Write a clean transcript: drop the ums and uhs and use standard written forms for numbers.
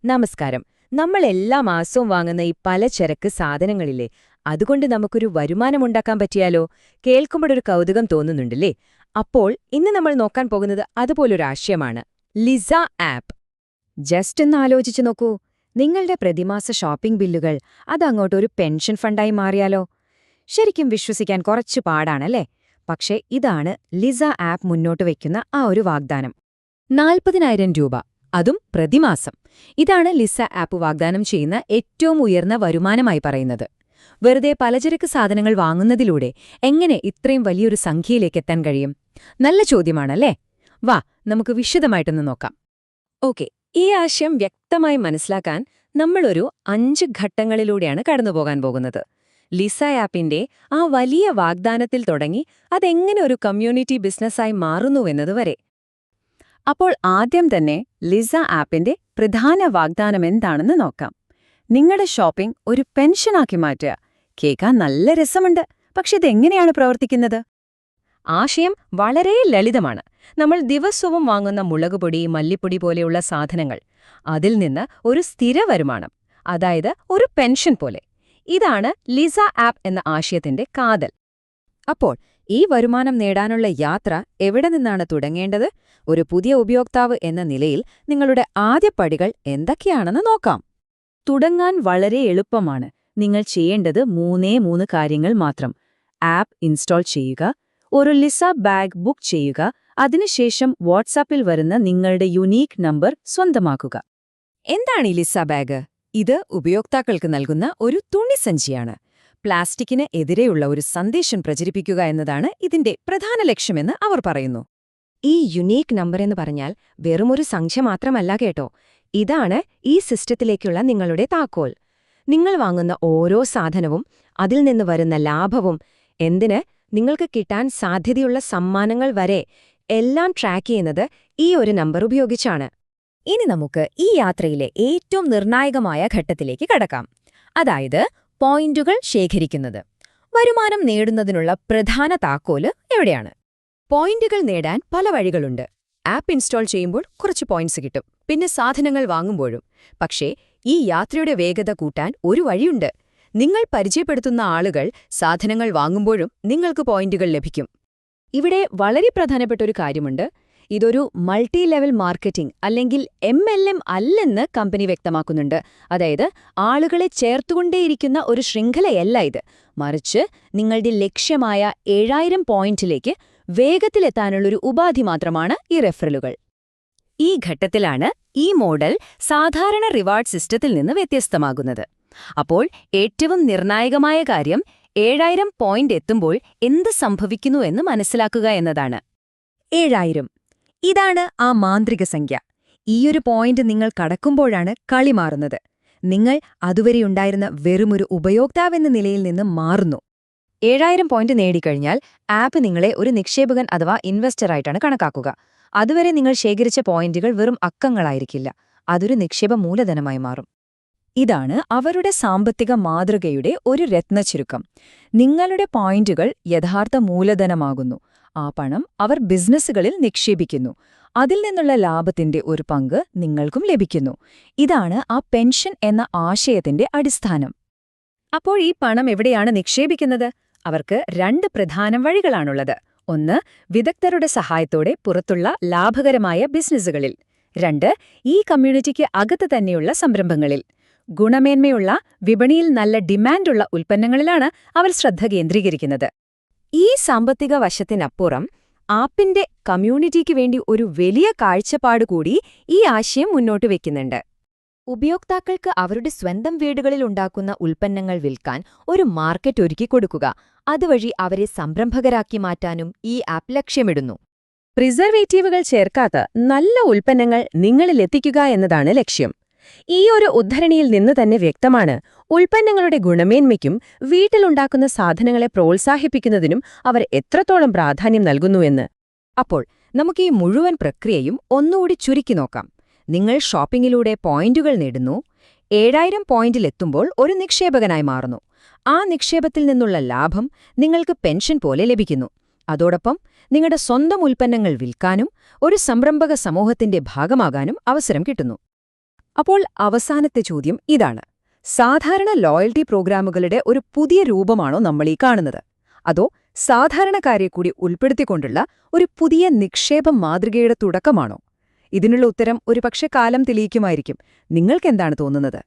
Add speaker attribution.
Speaker 1: നമസ്കാരം. നമ്മൾ എല്ലാ മാസവും വാങ്ങുന്ന ഈ പലചരക്ക് സാധനങ്ങളില്ലേ, അതുകൊണ്ട് നമുക്കൊരു വരുമാനമുണ്ടാക്കാൻ പറ്റിയാലോ? കേൾക്കുമ്പോഴൊരു കൗതുകം തോന്നുന്നുണ്ടല്ലേ? അപ്പോൾ ഇന്ന് നമ്മൾ നോക്കാൻ പോകുന്നത് അതുപോലൊരു ആശയമാണ്, ലിസ ആപ്പ്. ജസ്റ്റ് ഒന്ന് ആലോചിച്ചു നോക്കൂ, നിങ്ങളുടെ പ്രതിമാസ ഷോപ്പിംഗ് ബില്ലുകൾ അതങ്ങോട്ടൊരു പെൻഷൻ ഫണ്ടായി മാറിയാലോ? ശരിക്കും വിശ്വസിക്കാൻ കുറച്ചു പാടാണല്ലേ? പക്ഷേ ഇതാണ് ലിസ ആപ്പ് മുന്നോട്ട് വയ്ക്കുന്ന ആ ഒരു വാഗ്ദാനം. 40,000 രൂപ, അതും പ്രതിമാസം. ഇതാണ് ലിസ ആപ്പ് വാഗ്ദാനം ചെയ്യുന്ന ഏറ്റവും ഉയർന്ന വരുമാനമായി പറയുന്നത്. വെറുതെ പലചരക്ക് സാധനങ്ങൾ വാങ്ങുന്നതിലൂടെ എങ്ങനെ ഇത്രയും വലിയൊരു സംഖ്യയിലേക്കെത്താൻ കഴിയും? നല്ല ചോദ്യമാണല്ലേ? വാ, നമുക്ക് വിശദമായിട്ടൊന്ന് നോക്കാം. ഓക്കെ, ഈ ആശയം വ്യക്തമായി മനസ്സിലാക്കാൻ നമ്മളൊരു 5 ഘട്ടങ്ങളിലൂടെയാണ് കടന്നുപോകാൻ പോകുന്നത്. ലിസ ആപ്പിന്റെ ആ വലിയ വാഗ്ദാനത്തിൽ തുടങ്ങി അതെങ്ങനെ ഒരു കമ്മ്യൂണിറ്റി ബിസിനസ്സായി മാറുന്നുവെന്നതുവരെ. അപ്പോൾ ആദ്യം തന്നെ ലിസ ആപ്പിന്റെ പ്രധാന വാഗ്ദാനം എന്താണെന്ന് നോക്കാം. നിങ്ങളുടെ ഷോപ്പിംഗ് ഒരു പെൻഷനാക്കി മാറ്റുക. കേൾക്കാൻ നല്ല രസമുണ്ട്, പക്ഷെ ഇതെങ്ങനെയാണ് പ്രവർത്തിക്കുന്നത്? ആശയം വളരെ ലളിതമാണ്. നമ്മൾ ദിവസവും വാങ്ങുന്ന മുളകുപൊടി, മല്ലിപ്പൊടി പോലെയുള്ള സാധനങ്ങൾ, അതിൽ നിന്ന് ഒരു സ്ഥിര വരുമാനം, അതായത് ഒരു പെൻഷൻ പോലെ. ഇതാണ് ലിസ ആപ്പ് എന്ന ആശയത്തിന്റെ കാതൽ. അപ്പോൾ ഈ വരുമാനം നേടാനുള്ള യാത്ര എവിടെ നിന്നാണ് തുടങ്ങേണ്ടത്? ഒരു പുതിയ ഉപയോക്താവ് എന്ന നിലയിൽ നിങ്ങളുടെ ആദ്യ പടികൾ എന്തൊക്കെയാണെന്ന് നോക്കാം. തുടങ്ങാൻ വളരെ എളുപ്പമാണ്. നിങ്ങൾ ചെയ്യേണ്ടത് 3 കാര്യങ്ങൾ മാത്രം. ആപ്പ് ഇൻസ്റ്റാൾ ചെയ്യുക, ഒരു ലിസ ബാഗ് ബുക്ക് ചെയ്യുക, അതിനുശേഷം വാട്സാപ്പിൽ വരുന്ന നിങ്ങളുടെ യുണീക്ക് നമ്പർ സ്വന്തമാക്കുക. എന്താണ് ഈ ലിസ ബാഗ്? ഇത് ഉപയോക്താക്കൾക്ക് നൽകുന്ന ഒരു തുണിസഞ്ചിയാണ്. പ്ലാസ്റ്റിക്കിന് എതിരെയുള്ള ഒരു സന്ദേശം പ്രചരിപ്പിക്കുക എന്നതാണ് ഇതിന്റെ പ്രധാന ലക്ഷ്യമെന്ന് അവർ പറയുന്നു. ഈ യുണീക്ക് നമ്പർ എന്ന് പറഞ്ഞാൽ വെറുമൊരു സംഖ്യ മാത്രമല്ല കേട്ടോ. ഇതാണ് ഈ സിസ്റ്റത്തിലേക്കുള്ള നിങ്ങളുടെ താക്കോൽ. നിങ്ങൾ വാങ്ങുന്ന ഓരോ സാധനവും, അതിൽ നിന്ന് വരുന്ന ലാഭവും, എന്തിന് നിങ്ങൾക്ക് കിട്ടാൻ സാധ്യതയുള്ള സമ്മാനങ്ങൾ വരെ എല്ലാം ട്രാക്ക് ചെയ്യുന്നത് ഈ ഒരു നമ്പർ ഉപയോഗിച്ചാണ്. ഇനി നമുക്ക് ഈ യാത്രയിലെ ഏറ്റവും നിർണായകമായ ഘട്ടത്തിലേക്ക് കടക്കാം. അതായത് പോയിന്റുകൾ ശേഖരിക്കുന്നത്. വരുമാനം നേടുന്നതിനുള്ള പ്രധാന താക്കോല് എവിടെയാണ്? പോയിന്റുകൾ നേടാൻ പല വഴികളുണ്ട്. ആപ്പ് ഇൻസ്റ്റാൾ ചെയ്യുമ്പോൾ കുറച്ച് പോയിന്റ്സ് കിട്ടും, പിന്നെ സാധനങ്ങൾ വാങ്ങുമ്പോഴും. പക്ഷേ ഈ യാത്രയുടെ വേഗത കൂട്ടാൻ ഒരു വഴിയുണ്ട്. നിങ്ങൾ പരിചയപ്പെടുത്തുന്ന ആളുകൾ സാധനങ്ങൾ വാങ്ങുമ്പോഴും നിങ്ങൾക്ക് പോയിന്റുകൾ ലഭിക്കും. ഇവിടെ വളരെ പ്രധാനപ്പെട്ട ഒരു കാര്യമുണ്ട്. ഇതൊരു മൾട്ടി ലെവൽ മാർക്കറ്റിംഗ് അല്ലെങ്കിൽ MLM അല്ലെന്ന് കമ്പനി വ്യക്തമാക്കുന്നുണ്ട്. അതായത് ആളുകളെ ചേർത്തുകൊണ്ടേയിരിക്കുന്ന ഒരു ശൃംഖലയല്ല ഇത്, മറിച്ച് നിങ്ങളുടെ ലക്ഷ്യമായ 7000 പോയിന്റിലേക്ക് വേഗത്തിലെത്താനുള്ളൊരു ഉപാധി മാത്രമാണ് ഈ റെഫറലുകൾ. ഈ ഘട്ടത്തിലാണ് ഈ മോഡൽ സാധാരണ റിവാർഡ് സിസ്റ്റത്തിൽ നിന്ന് വ്യത്യസ്തമാകുന്നത്. അപ്പോൾ ഏറ്റവും നിർണായകമായ കാര്യം 7000 പോയിന്റ് എത്തുമ്പോൾ എന്ത് സംഭവിക്കുന്നു എന്ന് മനസ്സിലാക്കുക എന്നതാണ്. 7000, ഇതാണ് ആ മാന്ത്രിക സംഖ്യ. ഈയൊരു പോയിന്റ് നിങ്ങൾ കടക്കുമ്പോഴാണ് കളി മാറുന്നത്. നിങ്ങൾ അതുവരെയുണ്ടായിരുന്ന വെറുമൊരു ഉപയോക്താവെന്ന നിലയിൽ നിന്ന് മാറുന്നു. 7000 പോയിന്റ് നേടിക്കഴിഞ്ഞാൽ ആപ്പ് നിങ്ങളെ ഒരു നിക്ഷേപകൻ അഥവാ ഇൻവെസ്റ്ററായിട്ടാണ് കണക്കാക്കുക. അതുവരെ നിങ്ങൾ ശേഖരിച്ച പോയിന്റുകൾ വെറും അക്കങ്ങളായിരിക്കില്ല, അതൊരു നിക്ഷേപ മൂലധനമായി മാറും. ഇതാണ് അവരുടെ സാമ്പത്തിക മാതൃകയുടെ ഒരു രത്നച്ചുരുക്കം. നിങ്ങളുടെ പോയിന്റുകൾ യഥാർത്ഥ മൂലധനമാകുന്നു. ആ പണം അവർ ബിസിനസ്സുകളിൽ നിക്ഷേപിക്കുന്നു. അതിൽ നിന്നുള്ള ലാഭത്തിന്റെ ഒരു പങ്ക് നിങ്ങൾക്കും ലഭിക്കുന്നു. ഇതാണ് ആ പെൻഷൻ എന്ന ആശയത്തിന്റെ അടിസ്ഥാനം. അപ്പോൾ ഈ പണം എവിടെയാണ് നിക്ഷേപിക്കുന്നത്? അവർക്ക് 2 പ്രധാന വഴികളാണുള്ളത്. ഒന്ന്, വിദഗ്ധരുടെ സഹായത്തോടെ പുറത്തുള്ള ലാഭകരമായ ബിസിനസ്സുകളിൽ. 2, ഈ കമ്മ്യൂണിറ്റിക്ക് അകത്ത് തന്നെയുള്ള സംരംഭങ്ങളിൽ. ഗുണമേന്മയുള്ള, വിപണിയിൽ നല്ല ഡിമാൻഡുള്ള ഉൽപ്പന്നങ്ങളിലാണ് അവർ ശ്രദ്ധ കേന്ദ്രീകരിക്കുന്നത്. ഈ സാമ്പത്തിക വശത്തിനപ്പുറം ആപ്പിന്റെ കമ്മ്യൂണിറ്റിക്ക് വേണ്ടി ഒരു വലിയ കാഴ്ചപ്പാട് കൂടി ഈ ആശയം മുന്നോട്ട് വയ്ക്കുന്നുണ്ട്. ഉപയോക്താക്കൾക്ക് അവരുടെ സ്വന്തം വീടുകളിൽ ഉണ്ടാക്കുന്ന ഉൽപ്പന്നങ്ങൾ വിൽക്കാൻ ഒരു മാർക്കറ്റ് ഒരുക്കിക്കൊടുക്കുക. അതുവഴി അവരെ സംരംഭകരാക്കി മാറ്റാനും ഈ ആപ്പ് ലക്ഷ്യമിടുന്നു. പ്രിസർവേറ്റീവുകൾ ചേർക്കാത്ത നല്ല ഉൽപ്പന്നങ്ങൾ നിങ്ങളിലെത്തിക്കുക എന്നതാണ് ലക്ഷ്യം. ഈ ഒരു ഉദ്ധരണിയിൽ നിന്ന് തന്നെ വ്യക്തമാണ് ഉൽപ്പന്നങ്ങളുടെ ഗുണമേന്മയ്ക്കും വീട്ടിലുണ്ടാക്കുന്ന സാധനങ്ങളെ പ്രോത്സാഹിപ്പിക്കുന്നതിനും അവർ എത്രത്തോളം പ്രാധാന്യം നൽകുന്നുവെന്ന്. അപ്പോൾ നമുക്ക് ഈ മുഴുവൻ പ്രക്രിയയും ഒന്നുകൂടി ചുരുക്കി നോക്കാം. നിങ്ങൾ ഷോപ്പിംഗിലൂടെ പോയിന്റുകൾ നേടുന്നു. 7000 പോയിന്റിലെത്തുമ്പോൾ ഒരു നിക്ഷേപകനായി മാറുന്നു. ആ നിക്ഷേപത്തിൽ നിന്നുള്ള ലാഭം നിങ്ങൾക്ക് പെൻഷൻ പോലെ ലഭിക്കുന്നു. അതോടൊപ്പം നിങ്ങളുടെ സ്വന്തം ഉൽപ്പന്നങ്ങൾ വിൽക്കാനും ഒരു സംരംഭക സമൂഹത്തിന്റെ ഭാഗമാകാനും അവസരം കിട്ടുന്നു.
Speaker 2: അപ്പോൾ അവസാനത്തെ ചോദ്യം ഇതാണ്: സാധാരണ ലോയൽറ്റി പ്രോഗ്രാമുകളുടെ ഒരു പുതിയ രൂപമാണോ നമ്മൾ ഈ കാണുന്നത്, അതോ സാധാരണക്കാരെ കൂടി ഉൾപ്പെടുത്തിക്കൊണ്ടുള്ള ഒരു പുതിയ നിക്ഷേപ മാതൃകയുടെ തുടക്കമാണോ? ഇതിനുള്ള ഉത്തരം ഒരുപക്ഷെ കാലം തെളിയിക്കുമായിരിക്കും. നിങ്ങൾക്കെന്താണ് തോന്നുന്നത്?